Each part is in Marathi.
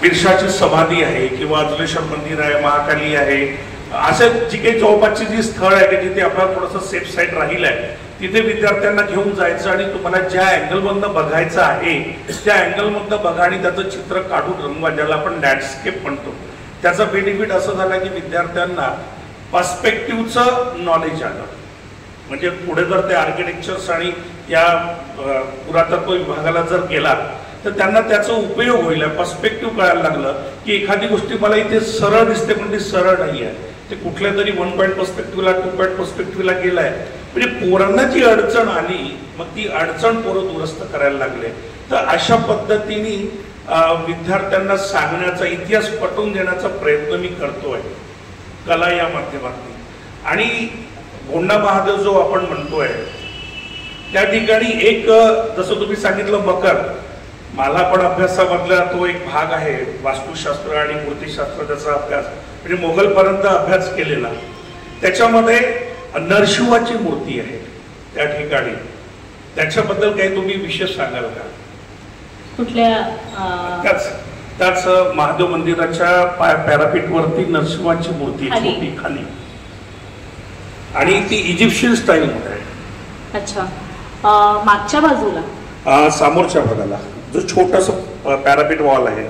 बिरशाची समाधी आहे किंवा अजलेश्वर मंदिर आहे, महाकाली आहे, असं जी काही जवळपासची जी स्थळ आहे की जिथे आपल्याला थोडंसं सेफ साईड राहील आहे तिथे विद्यार्थ्यांना घेऊन जायचं आणि तुम्हाला ज्या अँगलमधनं बघायचं आहे त्या अँगलमधनं बघा आणि त्याचं चित्र काढून रंगवा, ज्याला आपण लँडस्केप म्हणतो. त्याचा बेनिफिट असं झाला की विद्यार्थ्यांना पर्स्पेक्टिव्हचं नॉलेज आलं. म्हणजे पुढे जर ते आर्किटेक्चर्स आणि या पुरातत्व विभागाला जर गेला तर त्यांना त्याचा उपयोग होईल. पर्स्पेक्टिव्ह कळायला लागलं की एखादी गोष्टी मला इथे सरळ दिसते पण ती सरळ नाही आहे, ते कुठल्या तरी 1 पॉईंट पर्स्पेक्टिव्हला 2 पॉईंट पर्स्पेक्टिव्हला गेलाय. म्हणजे पोरांना जी अडचण आली मग ती अडचण पोरं दुरुस्त करायला लागले. तर अशा पद्धतीने विद्यार्थ्यांना सांगण्याचा, इतिहास पटवून देण्याचा प्रयत्न मी करतोय कला या माध्यमातून. आणि गोंडा महादेव जो आपण म्हणतोय त्या ठिकाणी एक जसं तुम्ही सांगितलं मकर, मला पण अभ्यासामधला तो एक भाग आहे, वास्तुशास्त्र आणि मूर्तिशास्त्र त्याचा अभ्यास, म्हणजे मोगलपर्यंत अभ्यास केलेला. त्याच्यामध्ये नरशिवाची मूर्ती आहे त्या ठिकाणी, त्याच्याबद्दल काही तुम्ही विशेष सांगाल का? कुठल्या? त्याच महादेव मंदिराच्या पॅरापीट वरती नरशिवाची मूर्ती छोटी खाली, आणि ती इजिप्शियन स्टाईल मध्ये आहे. अच्छा, मागच्या बाजूला समोरच्या भागाला जो छोटासा पॅरापीट वॉल आहे.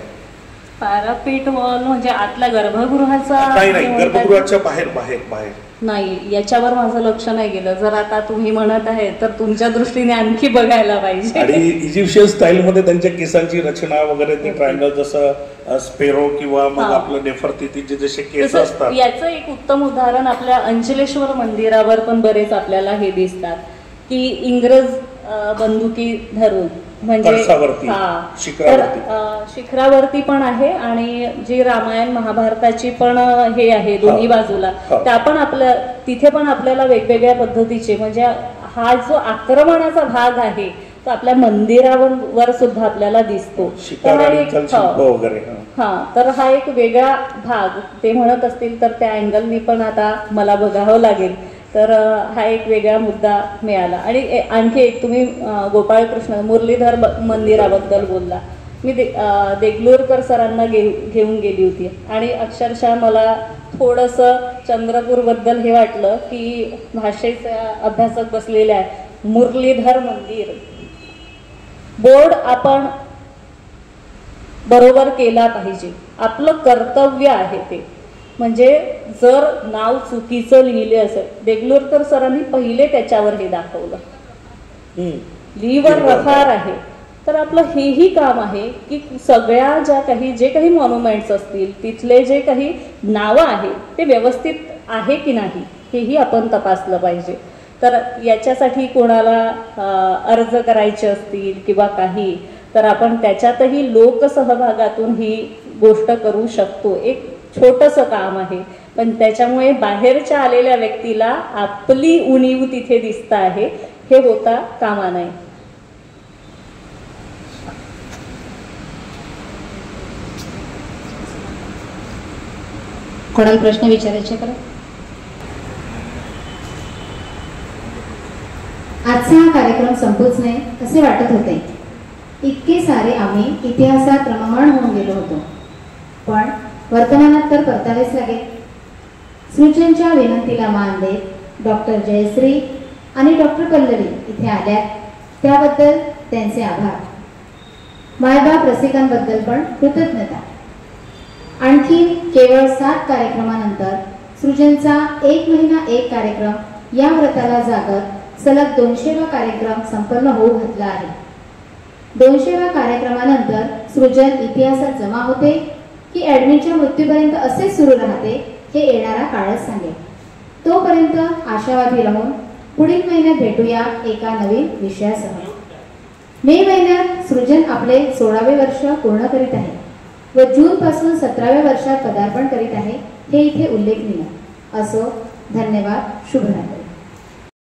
पॅरापीट वॉल म्हणजे आतल्या गर्भगृहाचा? नाही, गर्भगृहाच्या बाहेर बाहेर बाहेर नाही, याच्यावर माझं लक्ष नाही गेलं. जर आता तुम्ही म्हणत आहे तर तुमच्या दृष्टीने आणखी बघायला पाहिजे. आणि इजिप्शियन स्टाईल मध्ये त्यांच्या केसांची रचना वगैरे, ते ट्रायंगल जसं स्पेरो किंवा मग आपलं नेफरतितीचे जसे केस असतात. याचं एक उत्तम उदाहरण आपल्या अंचलेश्वर मंदिरावर पण बरेच आपल्याला हे दिसतात की इंग्रज बंदुकी धरून, म्हणजे शिखरावरती पण आहे आणि जी रामायण महाभारताची पण हे आहे दोन्ही बाजूला, त्या पण आपल्या तिथे पण आपल्याला वेगवेगळ्या पद्धतीचे, म्हणजे हा जो आक्रमणाचा भाग आहे तो आपल्या मंदिरावर सुद्धा आपल्याला दिसतो. तर हा एक वेगळा भाग ते म्हणत असतील तर त्या अँगलनी पण आता मला बघावं लागेल. तर हा एक वेगळा मुद्दा मिळाला. आणि आणखी एक तुम्ही गोपाळकृष्ण मुरलीधर मंदिराबद्दल बोलला. मी देगलूरकर सरांना घेऊन गेली होती आणि अक्षरशः मला थोडंसं चंद्रपूरबद्दल हे वाटलं की भाषेचा अभ्यासक बसलेला आहे. मुरलीधर मंदिर बोर्ड आपण बरोबर केला पाहिजे, आपलं कर्तव्य आहे ते. म्हणजे जर नाव चुकीचं लिहिले असेल, देगलूरकर सरांनी पहिले त्याच्यावर हे दाखवलं, लीवर रफार आहे. तर आपलं हेही काम आहे की सगळ्या जे काही मॉन्युमेंट्स असतील तिथले जे काही नावं आहे ते व्यवस्थित आहे की नाही हेही आपण तपासलं पाहिजे. तर याच्यासाठी कोणाला अर्ज करायचे असतील किंवा काही, तर आपण त्याच्यातही लोकसहभागातून ही गोष्ट करू शकतो. एक छोटंसं काम आहे पण त्याच्यामुळे बाहेरच्या आलेल्या व्यक्तीला आपली उणीव तिथे दिसत आहे, हे होता कामा नये. कोणाला प्रश्न विचारायचे का? आजचा हा कार्यक्रम संपूच नये असे वाटत होते. इतके सारे आम्ही इतिहासात रममाण होऊन गेलो होतो, पण वर्तमानात तर परतावेच लागेल. सृजनच्या विनंतीला मान देत डॉक्टर जयश्री आणि डॉक्टर पल्लवी इथे आल्या, त्याबद्दल त्यांचे आभार. मायबाप रसिकांबद्दल पण कृतज्ञता. आणखी केवळ 7 कार्यक्रमानंतर सृजनचा 1 महिना 1 कार्यक्रम या व्रताला जागत सलग 200वा कार्यक्रम संपन्न होऊ घातला आहे. 200व्या कार्यक्रमानंतर सृजन इतिहासात जमा होते की ॲडमिनच्या मृत्यूपर्यंत असेच सुरू राहते हे येणारा काळच सांगेल. तोपर्यंत आशावादी राहून पुढील महिन्यात भेटूया एका नवीन विषयासह. मे महिन्यात सृजन आपले 16वे वर्ष पूर्ण करीत आहे व जून पासून 17व्या वर्षात पदार्पण करीत आहे, हे इथे उल्लेखनीय. असो, धन्यवाद. शुभरात्री.